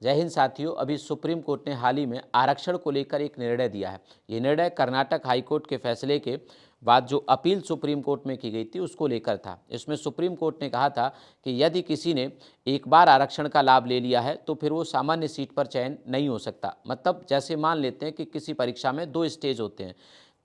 जय हिंद साथियों, अभी सुप्रीम कोर्ट ने हाल ही में आरक्षण को लेकर एक निर्णय दिया है। ये निर्णय कर्नाटक हाई कोर्ट के फैसले के बाद जो अपील सुप्रीम कोर्ट में की गई थी उसको लेकर था। इसमें सुप्रीम कोर्ट ने कहा था कि यदि किसी ने एक बार आरक्षण का लाभ ले लिया है तो फिर वो सामान्य सीट पर चयन नहीं हो सकता। मतलब जैसे मान लेते हैं कि किसी परीक्षा में 2 स्टेज होते हैं,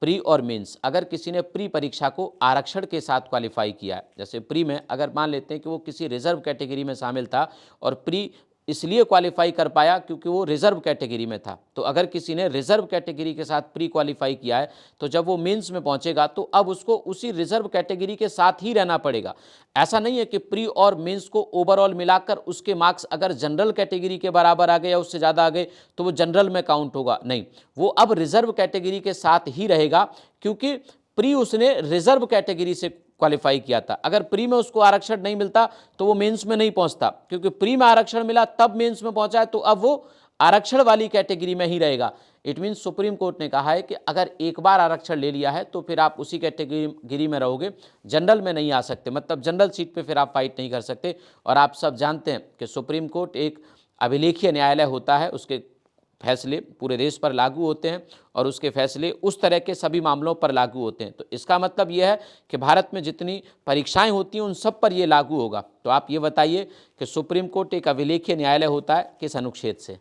प्री और मेंस। अगर किसी ने प्री परीक्षा को आरक्षण के साथ क्वालिफाई किया है, जैसे प्री में अगर मान लेते हैं कि वो किसी रिजर्व कैटेगरी में शामिल था और प्री इसलिए क्वालिफाई कर पाया क्योंकि वो रिजर्व कैटेगरी में था, तो अगर किसी ने रिजर्व कैटेगरी के साथ प्री क्वालिफाई किया है तो जब वो मेंस में पहुंचेगा तो अब उसको उसी रिजर्व कैटेगरी के साथ ही रहना पड़ेगा। ऐसा नहीं है कि प्री और मेंस को ओवरऑल मिलाकर उसके मार्क्स अगर जनरल कैटेगरी के बराबर आ गए या उससे ज़्यादा आ गए तो वो जनरल में काउंट होगा, नहीं, वो अब रिजर्व कैटेगरी के साथ ही रहेगा क्योंकि प्री उसने रिजर्व कैटेगरी से क्वालिफाई किया था। अगर प्री में उसको आरक्षण नहीं मिलता तो वो मेंस में नहीं पहुंचता, क्योंकि प्री में आरक्षण मिला तब मेंस में पहुंचा है, तो अब वो आरक्षण वाली कैटेगरी में ही रहेगा। इट मीन सुप्रीम कोर्ट ने कहा है कि अगर एक बार आरक्षण ले लिया है तो फिर आप उसी कैटेगरी में रहोगे, जनरल में नहीं आ सकते। मतलब जनरल सीट पे फिर आप फाइट नहीं कर सकते। और आप सब जानते हैं कि सुप्रीम कोर्ट एक अभिलेखीय न्यायालय होता है, उसके फैसले पूरे देश पर लागू होते हैं और उसके फैसले उस तरह के सभी मामलों पर लागू होते हैं। तो इसका मतलब यह है कि भारत में जितनी परीक्षाएं होती हैं उन सब पर यह लागू होगा। तो आप ये बताइए कि सुप्रीम कोर्ट एक अभिलेखीय न्यायालय होता है किस अनुच्छेद से?